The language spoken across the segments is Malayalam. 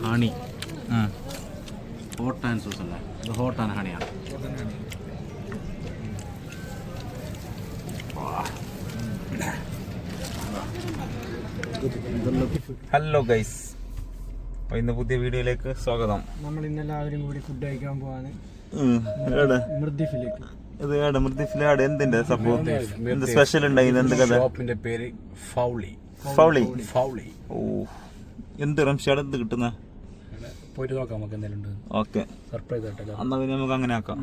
ഹണി ഹോട്ട് ആൻഡ് സോസ് അല്ലേ? ഇത് ഹോട്ട് ആൻഡ് ഹണിയാണ്. ഹലോ ഗൈസ്, ഇന്ന് പുതിയ വീഡിയോയിലേക്ക് സ്വാഗതം. നമ്മൾ ഇന്നെല്ലാവരും കൂടി ഫുഡ് കഴിക്കാൻ പോവാണ് മൃദ്ദിഫിലേക്ക്. ഇത് മൃദ്ദിഫിലാണ്. എന്തിന്റെ സംഭവം? എന്ത് സ്പെഷ്യൽ ഉണ്ടായി? എന്ത് കഥ? ഷോപ്പിന്റെ പേര് ഫൗളി. ഫൗളി ഫൗളി. ഓ, എന്ത് റംഷാട് എന്ത് കിട്ടുന്ന? പോയിട്ട് നോക്കാം നമുക്ക് എന്തെങ്കിലും ഉണ്ട്. ഓക്കെ, സർപ്രൈസ് ആയിട്ടല്ലോ. എന്നാ പിന്നെ നമുക്ക് അങ്ങനെ ആക്കാം.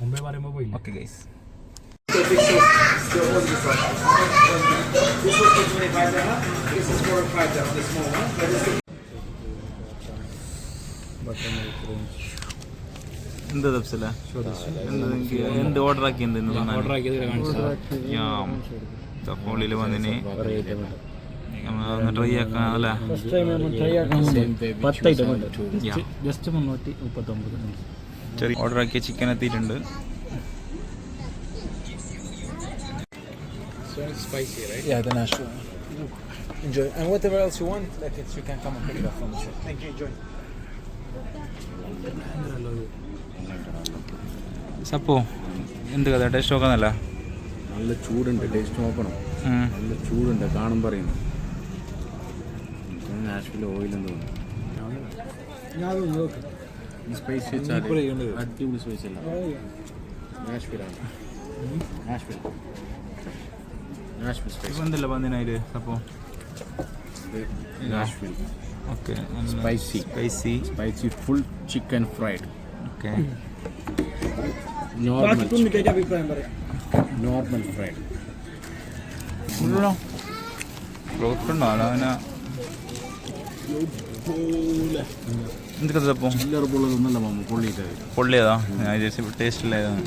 മുമ്പേ പറയുമ്പോൾ പോയി. ഓക്കെ ഗൈസ്, എന്ത് തപ്സല എന്ത് ഓർഡർ ആക്കി? ഫോണിൽ വന്നിന് ട്രൈ ആക്കാം അല്ലേ? ജസ്റ്റ് 339. ചെറിയ ഓർഡർ ആക്കിയ ചിക്കൻ എത്തിയിട്ടുണ്ട്. Spicy, right? Yeah, the natural. Enjoy. And whatever else you want, like it, you can come and pick it up from the shop. Thank you. Enjoy. സപ്പോ എന്ത് കഥ? ടേസ്റ്റ് നോക്കാന്നല്ല? നല്ല ചൂടുണ്ട്, ടേസ്റ്റ് നോക്കണം. നല്ല ചൂടുണ്ട്, കാണും പറയുന്നു. നാഷ്വിൽ ഓയിൽ എന്ന് തോന്നുന്നു. സ്പൈസി അടിപൊളി സ്പൈസി അല്ല. നാഷ്വിലാണ്. എന്തല്ല പതിനായിരം സപ്പോ? Okay, spicy full chicken fried. Okay, normal fried. ഉണ്ടോ അവന? എന്ത് കഥ സപ്പോ? ചില്ലറുള്ളതൊന്നല്ല മാമ, പൊള്ളിയതാ? ഞാൻ വിചാരിച്ചു ടേസ്റ്റ് ഇല്ലായതാണ്.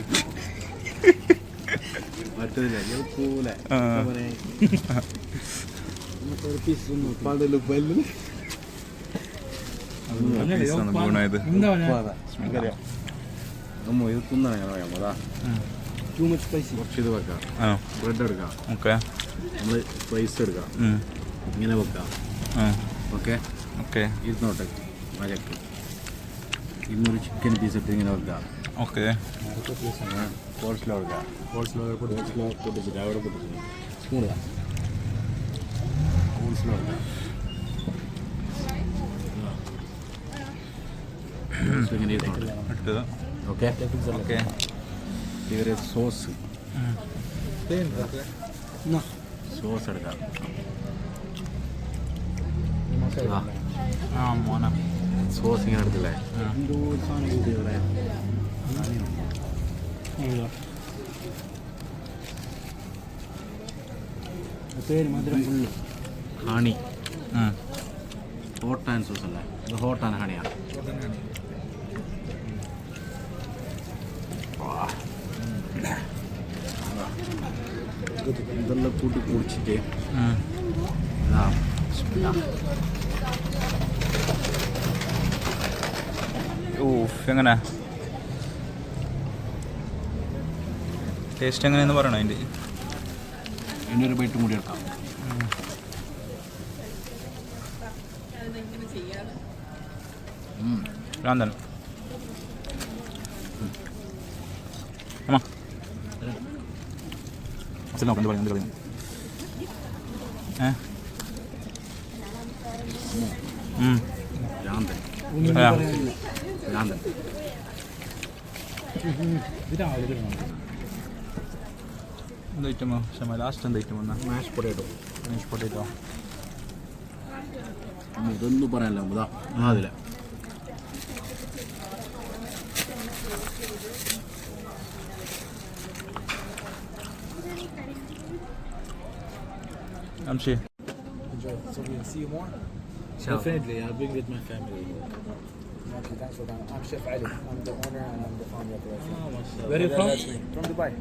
കുറച്ചിത് വെക്കാം, ബ്രെഡ് എടുക്കാം, നമ്മള് സ്പൈസ് എടുക്കാം, ഇങ്ങനെ വെക്കാം. ഓക്കെ ഓക്കെ, ഇരുന്നോട്ടെ മഴക്ക്. ഇന്നൊരു ചിക്കൻ പീസ് ഇട്ട് ഇങ്ങനെ വെക്കാം. ഓക്കെ, കോൾസ്ലോ എടുക്കാം. കോൾസ്ലോ പൊട്ടിച്ചിട്ട് അവിടെ പൊട്ടിച്ചിട്ട് സ്പൂണില്ല. കോൾസ്ലോ എടുക്കാം. ഇങ്ങനെ ഇരുന്നോട്ടെ. ഓക്കെ ഓക്കെ, ഇവര് സോസ് എടുക്കാം. മോന സോസ് ഇങ്ങനെ എടുത്തില്ലേ? ഹണി ഹോട്ട് ആൻഡ് സോസ് അല്ലേ? ഇത് ഹോട്ട് ആൻഡ് ഹണിയാണ്. ഇതെല്ലാം കൂട്ടി കുടിച്ചിട്ട് എങ്ങനെ ടേസ്റ്റ് എങ്ങനെയെന്ന് പറയണോ? അതിൻ്റെ എൻ്റെ ഒരു ബൈറ്റും കൂടി എടുക്കാം. ഭ്രാന്തൻ. അമ്മ നോക്കാം, എന്ത് പറയുന്നത്? എന്ത് ഐറ്റമോ? ലാസ്റ്റ് എന്ത് ഐറ്റം വന്നാ? മാഷ് പൊട്ടേറ്റോ. ഇതൊന്നും പറയാനല്ലോ, ഇതാ അതില്ല. Amshi. Enjoy. So we'll see you more. Definitely, I'll bring with my family. Okay, thanks for coming. I'm Chef Ali. I'm the owner and I'm the founder of the restaurant. Where are you from? From Dubai.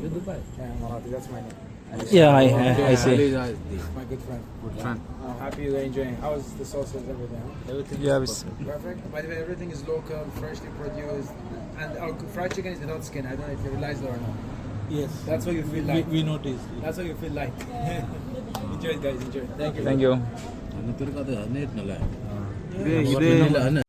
You're Dubai? Yeah, Marati, that's my name. Yeah, I see. My good friend. I'm happy you're enjoying. How is the sauces, everything? Everything. Yeah, Perfect. By the way, everything is local, freshly produced, and our fried chicken is without skin. I don't know if you realize that or not. Yes, that's what you feel like. We noticed. That's what you feel like. Enjoy it, guys. Enjoy. Thank you. Thank you. ഇത് vanilla,